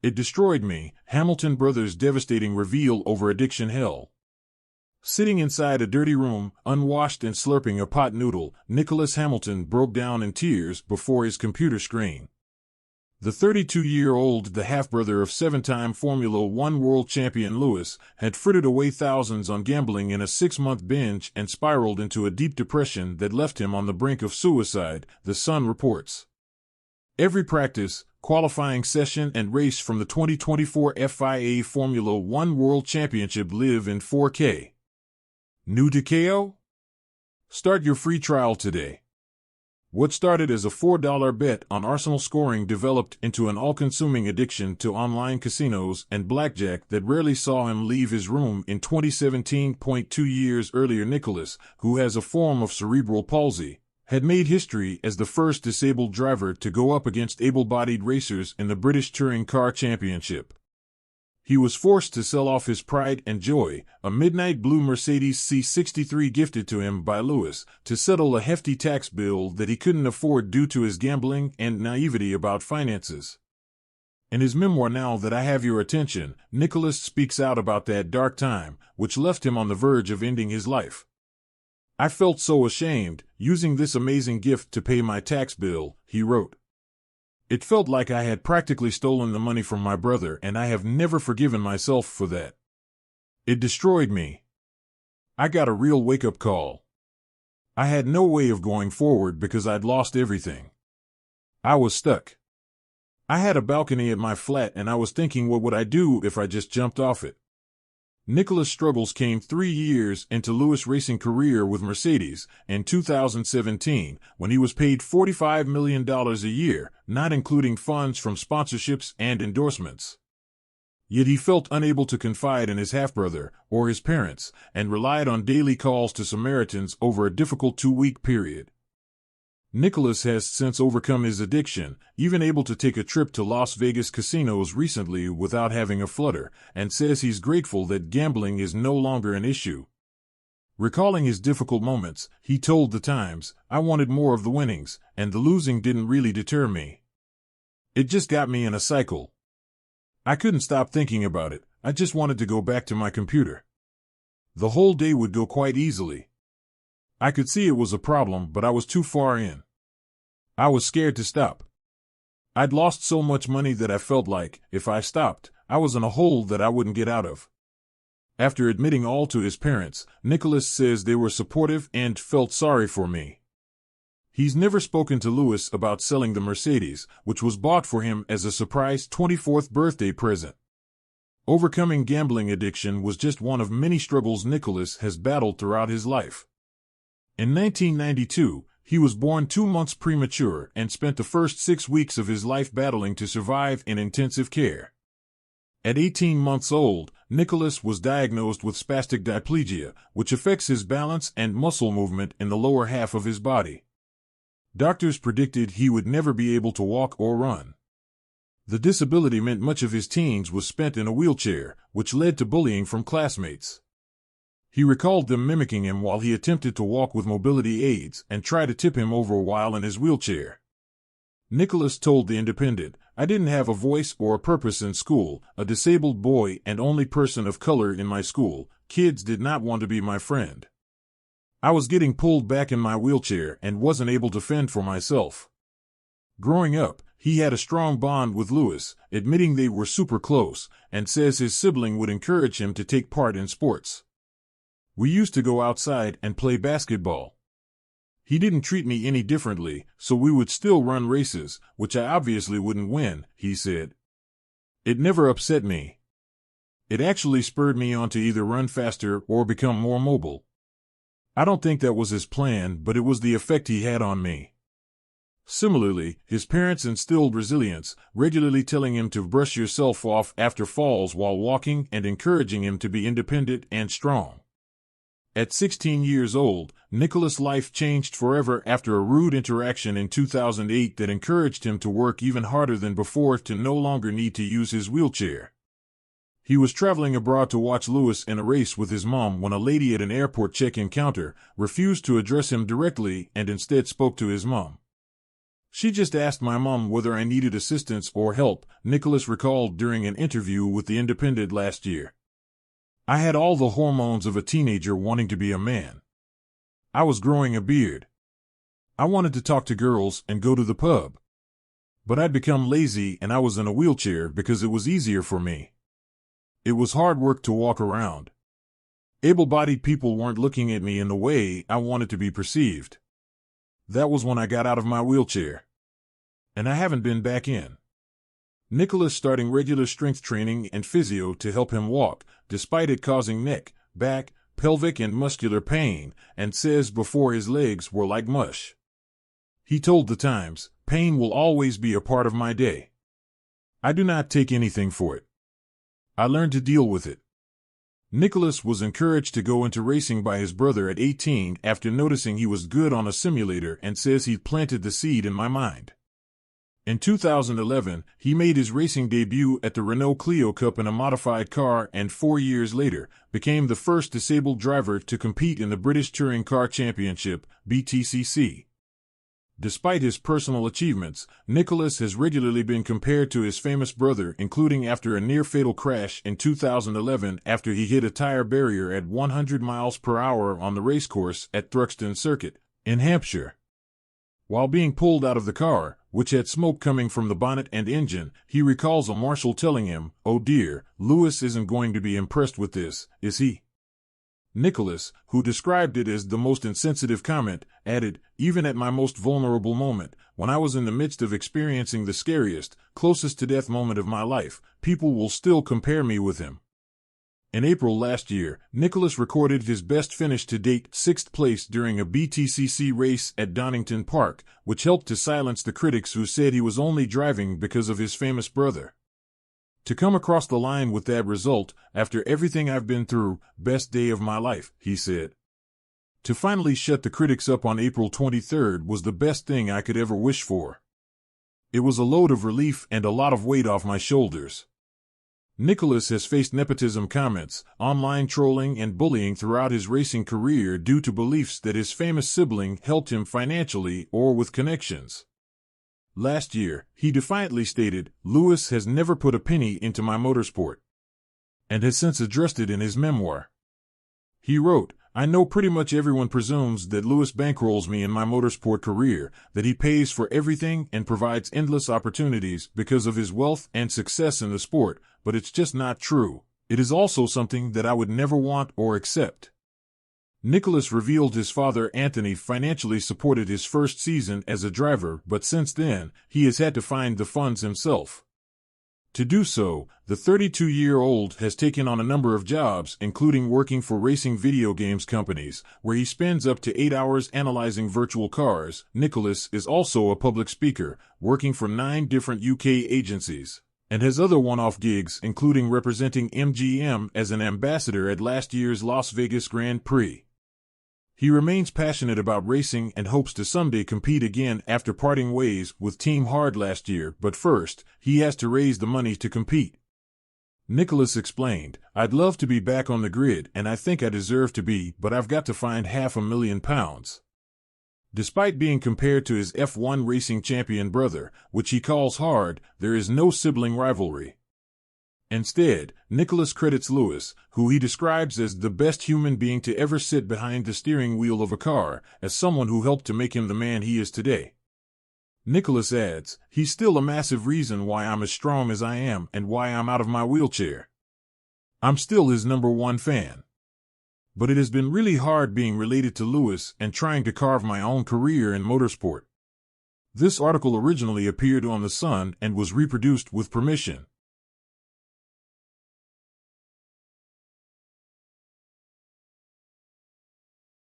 It destroyed me, Hamilton brothers' devastating reveal over addiction hell. Sitting inside a dirty room, unwashed and slurping a pot noodle, Nicolas Hamilton broke down in tears before his computer screen. The 32-year-old, the half-brother of seven-time Formula One world champion Lewis, had frittered away thousands on gambling in a 6-month binge and spiraled into a deep depression that left him on the brink of suicide, The Sun reports. Every practice, qualifying session and race from the 2024 FIA Formula One World Championship live in 4K. New to KO? Start your free trial today. What started as a $4 bet on Arsenal scoring developed into an all-consuming addiction to online casinos and blackjack that rarely saw him leave his room in 2017. 2 years earlier, Nicolas, who has a form of cerebral palsy, had made history as the first disabled driver to go up against able-bodied racers in the British Touring Car Championship. He was forced to sell off his pride and joy, a midnight blue Mercedes C63 gifted to him by Lewis, to settle a hefty tax bill that he couldn't afford due to his gambling and naivety about finances. In his memoir Now That I Have Your Attention, Nicolas speaks out about that dark time, which left him on the verge of ending his life. "I felt so ashamed, using this amazing gift to pay my tax bill," he wrote. "It felt like I had practically stolen the money from my brother, and I have never forgiven myself for that. It destroyed me. I got a real wake-up call. I had no way of going forward because I'd lost everything. I was stuck. I had a balcony at my flat and I was thinking, what would I do if I just jumped off it?" Nicolas' struggles came 3 years into Lewis' racing career with Mercedes in 2017, when he was paid $45 million a year, not including funds from sponsorships and endorsements. Yet he felt unable to confide in his half-brother or his parents, and relied on daily calls to Samaritans over a difficult 2-week period. Nicolas has since overcome his addiction, even able to take a trip to Las Vegas casinos recently without having a flutter, and says he's grateful that gambling is no longer an issue. Recalling his difficult moments, he told The Times, "I wanted more of the winnings, and the losing didn't really deter me. It just got me in a cycle. I couldn't stop thinking about it. I just wanted to go back to my computer. The whole day would go quite easily. I could see it was a problem, but I was too far in. I was scared to stop. I'd lost so much money that I felt like, if I stopped, I was in a hole that I wouldn't get out of." After admitting all to his parents, Nicolas says they were supportive and felt sorry for me. He's never spoken to Lewis about selling the Mercedes, which was bought for him as a surprise 24th birthday present. Overcoming gambling addiction was just one of many struggles Nicolas has battled throughout his life. In 1992, he was born 2 months premature and spent the first 6 weeks of his life battling to survive in intensive care. At 18 months old, Nicolas was diagnosed with spastic diplegia, which affects his balance and muscle movement in the lower half of his body. Doctors predicted he would never be able to walk or run. The disability meant much of his teens was spent in a wheelchair, which led to bullying from classmates. He recalled them mimicking him while he attempted to walk with mobility aids and tried to tip him over while in his wheelchair. Nicolas told The Independent, "I didn't have a voice or a purpose in school, a disabled boy and only person of color in my school. Kids did not want to be my friend. I was getting pulled back in my wheelchair and wasn't able to fend for myself." Growing up, he had a strong bond with Lewis, admitting they were super close, and says his sibling would encourage him to take part in sports. "We used to go outside and play basketball. He didn't treat me any differently, so we would still run races, which I obviously wouldn't win," he said. "It never upset me. It actually spurred me on to either run faster or become more mobile. I don't think that was his plan, but it was the effect he had on me." Similarly, his parents instilled resilience, regularly telling him to brush yourself off after falls while walking and encouraging him to be independent and strong. At 16 years old, Nicolas' life changed forever after a rude interaction in 2008 that encouraged him to work even harder than before to no longer need to use his wheelchair. He was traveling abroad to watch Lewis in a race with his mom when a lady at an airport check-in counter refused to address him directly and instead spoke to his mom. She just asked my mom whether I needed assistance or help, Nicolas recalled during an interview with The Independent last year. I had all the hormones of a teenager wanting to be a man. I was growing a beard. I wanted to talk to girls and go to the pub. But I'd become lazy and I was in a wheelchair because it was easier for me. It was hard work to walk around. Able-bodied people weren't looking at me in the way I wanted to be perceived. That was when I got out of my wheelchair. And I haven't been back in. Nicolas starting regular strength training and physio to help him walk, despite it causing neck, back, pelvic and muscular pain, and says before his legs were like mush. He told The Times, "Pain will always be a part of my day. I do not take anything for it. I learned to deal with it." Nicolas was encouraged to go into racing by his brother at 18 after noticing he was good on a simulator and says he planted the seed in my mind. In 2011, he made his racing debut at the Renault Clio Cup in a modified car and 4 years later, became the first disabled driver to compete in the British Touring Car Championship, BTCC. Despite his personal achievements, Nicolas has regularly been compared to his famous brother, including after a near-fatal crash in 2011 after he hit a tire barrier at 100 miles per hour on the racecourse at Thruxton Circuit, in Hampshire. While being pulled out of the car, which had smoke coming from the bonnet and engine, he recalls a marshal telling him, "Oh dear, Lewis isn't going to be impressed with this, is he?" Nicolas, who described it as the most insensitive comment, added, "Even at my most vulnerable moment, when I was in the midst of experiencing the scariest, closest to death moment of my life, people will still compare me with him." In April last year, Nicolas recorded his best finish to date, 6th place during a BTCC race at Donington Park, which helped to silence the critics who said he was only driving because of his famous brother. "To come across the line with that result, after everything I've been through, best day of my life," he said. "To finally shut the critics up on April 23rd was the best thing I could ever wish for. It was a load of relief and a lot of weight off my shoulders." Nicolas has faced nepotism comments, online trolling and bullying throughout his racing career due to beliefs that his famous sibling helped him financially or with connections. Last year, he defiantly stated, "Lewis has never put a penny into my motorsport," and has since addressed it in his memoir. He wrote, "I know pretty much everyone presumes that Lewis bankrolls me in my motorsport career, that he pays for everything and provides endless opportunities because of his wealth and success in the sport, but it's just not true. It is also something that I would never want or accept." Nicolas revealed his father Anthony financially supported his first season as a driver, but since then, he has had to find the funds himself. To do so, the 32-year-old has taken on a number of jobs, including working for racing video games companies, where he spends up to 8 hours analyzing virtual cars. Nicolas is also a public speaker, working for 9 different UK agencies, and has other one-off gigs, including representing MGM as an ambassador at last year's Las Vegas Grand Prix. He remains passionate about racing and hopes to someday compete again after parting ways with Team Hard last year, but first, he has to raise the money to compete. Nicolas explained, "I'd love to be back on the grid, and I think I deserve to be, but I've got to find £500,000. Despite being compared to his F1 racing champion brother, which he calls hard, there is no sibling rivalry." Instead, Nicolas credits Lewis, who he describes as the best human being to ever sit behind the steering wheel of a car, as someone who helped to make him the man he is today. Nicolas adds, "He's still a massive reason why I'm as strong as I am and why I'm out of my wheelchair. I'm still his #1 fan. But it has been really hard being related to Lewis and trying to carve my own career in motorsport." This article originally appeared on The Sun and was reproduced with permission.